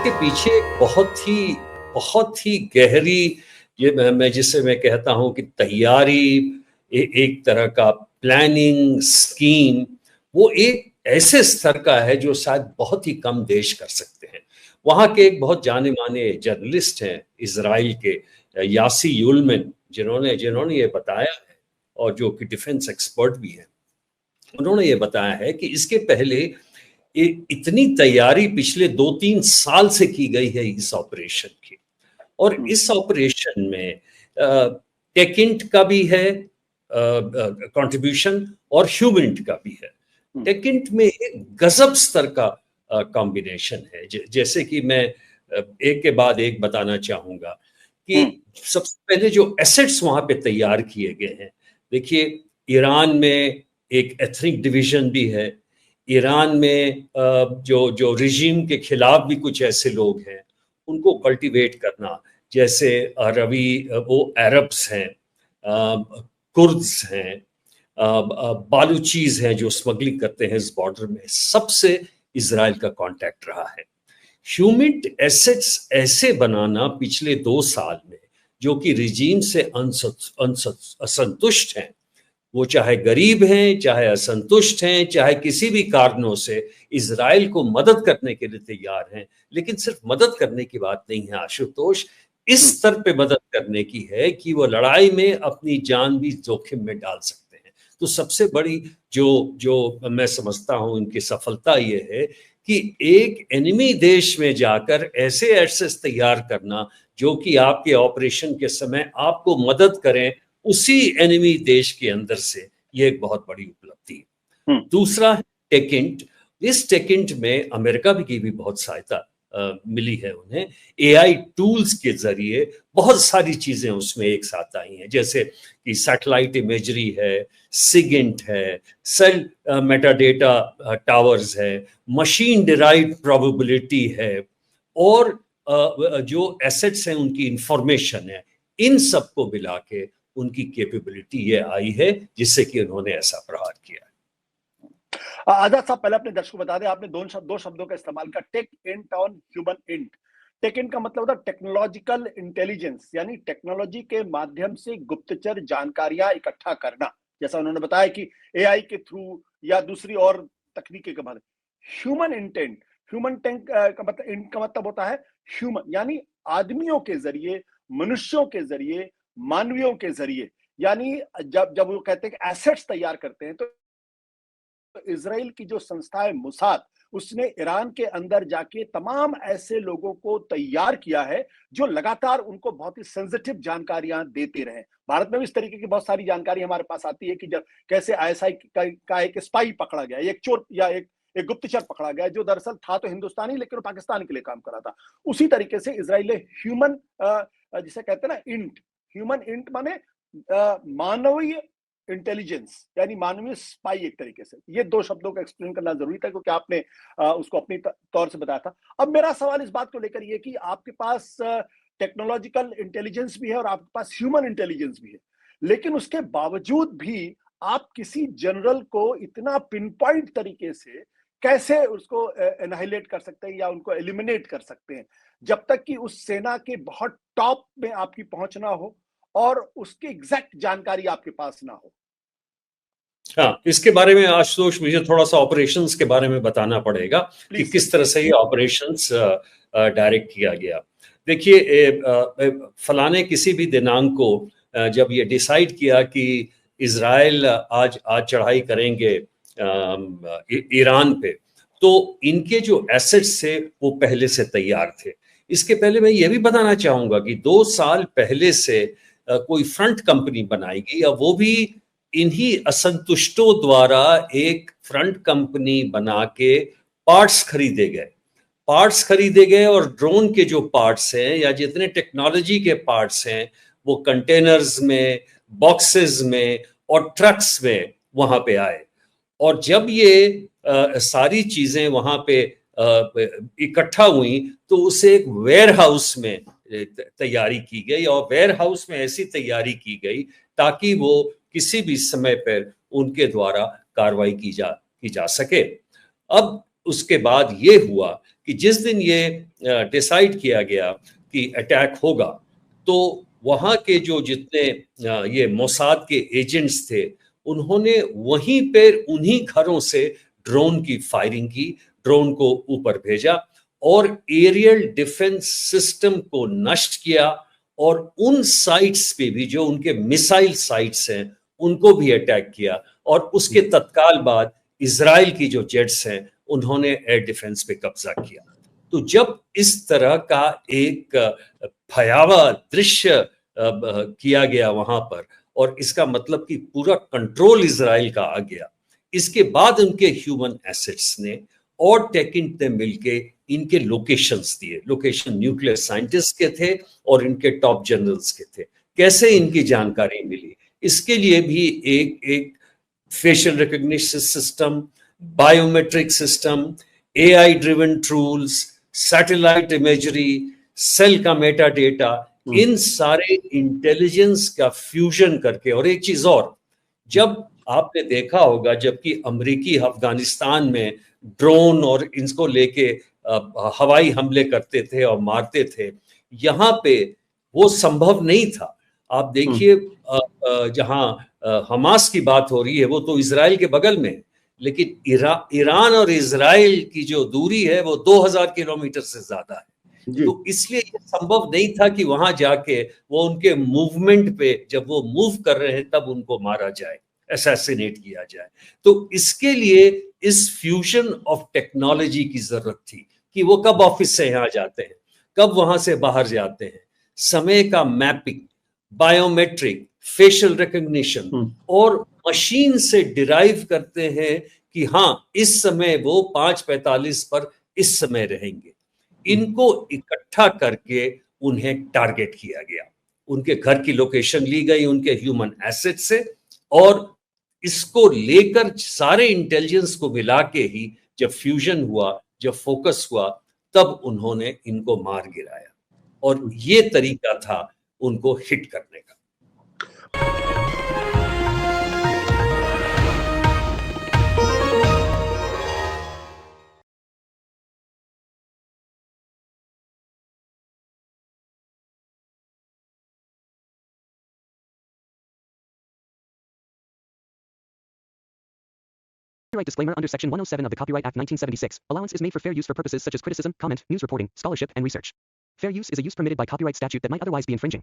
इसके पीछे बहुत ही गहरी ये मैं जिसे मैं कहता हूँ कि तैयारी, एक तरह का प्लानिंग स्कीम, वो एक ऐसे स्तर का है जो शायद बहुत ही कम देश कर सकते हैं। वहाँ के एक बहुत जाने माने जर्नलिस्ट हैं इजराइल के, यासी यूलमैन, जिन्होंने जिन्होंने ये बताया है, और जो कि डिफेंस एक्सपर्ट भी हैं, उन्होंने ये बताया है कि इसके पहले इतनी तैयारी पिछले 2-3 साल से की गई है इस ऑपरेशन की। और इस ऑपरेशन में टेकिंट का भी है कंट्रीब्यूशन, और ह्यूमिंट का भी है। टेकिंट में एक गजब स्तर का कॉम्बिनेशन है। जैसे कि मैं एक के बाद एक बताना चाहूंगा कि सबसे पहले जो एसेट्स वहां पे तैयार किए गए हैं, देखिए, ईरान में एक एथनिक डिवीजन भी है। ईरान में जो रिजीम के खिलाफ भी कुछ ऐसे लोग हैं, उनको कल्टीवेट करना, जैसे रवि वो अरब्स हैं, कुर्द्स हैं, बालूचीज हैं जो स्मगलिंग करते हैं इस बॉर्डर में, सबसे इजराइल का कांटेक्ट रहा है। ह्यूमिंट एसेट्स ऐसे बनाना पिछले 2 साल में, जो कि रिजीम से असंतुष्ट हैं, वो चाहे गरीब हैं, चाहे असंतुष्ट हैं, चाहे किसी भी कारणों से इजराइल को मदद करने के लिए तैयार हैं। लेकिन सिर्फ मदद करने की बात नहीं है आशुतोष, इस स्तर पे मदद करने की है कि वो लड़ाई में अपनी जान भी जोखिम में डाल सकते हैं। तो सबसे बड़ी जो जो मैं समझता हूं इनकी सफलता ये है कि एक एनिमी देश में जाकर ऐसे एसेट्स तैयार करना जो कि आपके ऑपरेशन के समय आपको मदद करें उसी एनिमी देश के अंदर से, ये एक बहुत बड़ी उपलब्धि है। दूसरा है टेकिंट। इस टेकिंट में अमेरिका की भी बहुत सहायता मिली है उन्हें। एआई टूल्स के जरिए बहुत सारी चीजें उसमें एक साथ आई हैं, जैसे कि सैटेलाइट इमेजरी है, सिगिंट है, सेल मेटाडेटा टावर्स है, मशीन डिराइव्ड प्रोबेबिलिटी है, और जो एसेट्स हैं उनकी इंफॉर्मेशन है। इन सबको मिला के उनकी कैपेबिलिटी ये आई है जिससे कि उन्होंने ऐसा प्रहार किया। आजाद साहब, पहले अपने दर्शकों को बता दें, आपने दो शब्दों का इस्तेमाल किया, टेक इंट और ह्यूमन इंट। टेक इंट का मतलब होता है टेक्नोलॉजिकल इंटेलिजेंस, यानी टेक्नोलॉजी के माध्यम से गुप्तचर जानकारियां इकट्ठा करना, जैसा उन्होंने बताया कि एआई के थ्रू या दूसरी और तकनीकी के माध्यम। ह्यूमन इंटेंट, ह्यूमन टेंक का मतलब, इंट का मतलब होता है ह्यूमन, यानी आदमियों के जरिए, मनुष्यों के जरिए, मानवियों के जरिए, यानी जब वो कहते हैं कि एसेट्स तैयार करते हैं, तो इजराइल की जो संस्था है मुसाद, उसने ईरान के अंदर जाके तमाम ऐसे लोगों को तैयार किया है जो लगातार उनको बहुत ही सेंसिटिव जानकारियां देते रहे। भारत में भी इस तरीके की बहुत सारी जानकारी हमारे पास आती है कि जब कैसे आईएसआई का एक स्पाई पकड़ा गया, एक चोर या एक गुप्तचर पकड़ा गया, जो दरअसल था तो हिंदुस्तानी लेकिन वो पाकिस्तान के लिए काम कर रहा था। उसी तरीके से इजराइल ने ह्यूमन, जिसे कहते हैं ना इंट, ह्यूमन इंट माने मानवीय इंटेलिजेंस, यानी मानवीय स्पाई एक तरीके से। ये दो शब्दों का एक्सप्लेन करना जरूरी था क्योंकि आपने उसको अपनी तौर से बताया था। अब मेरा सवाल इस बात को लेकर ये कि आपके पास टेक्नोलॉजिकल इंटेलिजेंस भी है और आपके पास ह्यूमन इंटेलिजेंस भी है, लेकिन उसके बावजूद भी आप किसी जनरल को इतना पिन पॉइंट तरीके से कैसे उसको एनाहिलेट कर सकते हैं या उनको एलिमिनेट कर सकते हैं, जब तक कि उस सेना के बहुत टॉप में आपकी पहुंच ना हो और उसकी एग्जैक्ट जानकारी आपके पास ना हो? हाँ, इसके बारे में आशुतोष मुझे थोड़ा सा ऑपरेशंस के बारे में बताना पड़ेगा कि किस तरह से ये ऑपरेशंस डायरेक्ट किया गया। देखिए, फलाने किसी भी दिनांक को जब ये डिसाइड किया कि इजराइल आज चढ़ाई करेंगे ईरान पे, तो इनके जो एसेट्स थे वो पहले से तैयार थे। इसके पहले मैं ये भी बताना चाहूंगा कि 2 साल पहले से कोई फ्रंट कंपनी बनाई गई, या वो भी इन्हीं असंतुष्टों द्वारा एक फ्रंट कंपनी बना के पार्ट्स खरीदे गए, और ड्रोन के जो पार्ट्स हैं या जितने टेक्नोलॉजी के पार्ट्स हैं वो कंटेनर्स में, बॉक्सेस में और ट्रक्स में वहां पे आए। और जब ये सारी चीजें वहां पे इकट्ठा हुई तो उसे एक वेयर हाउस में तैयारी की गई, और वेयर हाउस में ऐसी तैयारी की गई ताकि वो किसी भी समय पर उनके द्वारा कार्रवाई की जा सके। अब उसके बाद ये हुआ कि जिस दिन ये डिसाइड किया गया कि अटैक होगा, तो वहाँ के जो जितने ये मोसाद के एजेंट्स थे, उन्होंने वहीं पे उन्हीं घरों से ड्रोन की फायरिंग की, ड्रोन को ऊपर भेजा और एरियल डिफेंस सिस्टम को नष्ट किया, और उन साइट्स पे भी जो उनके मिसाइल साइट्स हैं उनको भी अटैक किया, और उसके तत्काल बाद इजराइल की जो जेट्स हैं उन्होंने एयर डिफेंस पे कब्जा किया। तो जब इस तरह का एक भयावह दृश्य किया गया वहां पर, और इसका मतलब कि पूरा कंट्रोल इजराइल का आ गया, इसके बाद उनके ह्यूमन एसेट्स ने और टेकिंट ने मिलके इनके लोकेशंस दिए। लोकेशन न्यूक्लियर साइंटिस्ट के थे और इनके टॉप जनरल्स के थे। कैसे इनकी जानकारी मिली, इसके लिए भी एक facial recognition system, biometric system, AI driven tools, satellite imagery, cell का मेटा डेटा, इन सारे इंटेलिजेंस का फ्यूजन करके। और एक चीज और, जब आपने देखा होगा जबकि अमेरिकी अफगानिस्तान में ड्रोन और इनको लेके हवाई हमले करते थे और मारते थे, यहाँ पे वो संभव नहीं था। आप देखिए जहां हमास की बात हो रही है वो तो इजराइल के बगल में, लेकिन ईरान और इजराइल की जो दूरी है वो 2000 किलोमीटर से ज्यादा है। तो इसलिए ये संभव नहीं था कि वहां जाके वो उनके मूवमेंट पे, जब वो मूव कर रहे हैं तब उनको मारा जाए, असैसिनेट किया जाए। तो इसके लिए इस फ्यूजन ऑफ टेक्नोलॉजी की जरूरत थी कि वो कब ऑफिस से यहाँ जाते हैं, कब वहां से बाहर जाते हैं, समय का मैपिंग, बायोमेट्रिक, फेशियल रिकॉग्निशन, और मशीन से डिराइव करते हैं कि हाँ इस समय वो 5:45 पर इस समय रहेंगे। इनको इकट्ठा करके उन्हें टारगेट किया गया, उनके घर की लोकेशन ली गई उनके ह्यूमन एसेट से, और इसको लेकर सारे इंटेलिजेंस को मिला के ही जब फ्यूजन हुआ, जब फोकस हुआ, तब उन्होंने इनको मार गिराया। और ये तरीका था उनको हिट करने का। Copyright disclaimer under Section 107 of the Copyright Act 1976. Allowance is made for fair use for purposes such as criticism, comment, news reporting, scholarship, and research. Fair use is a use permitted by copyright statute that might otherwise be infringing.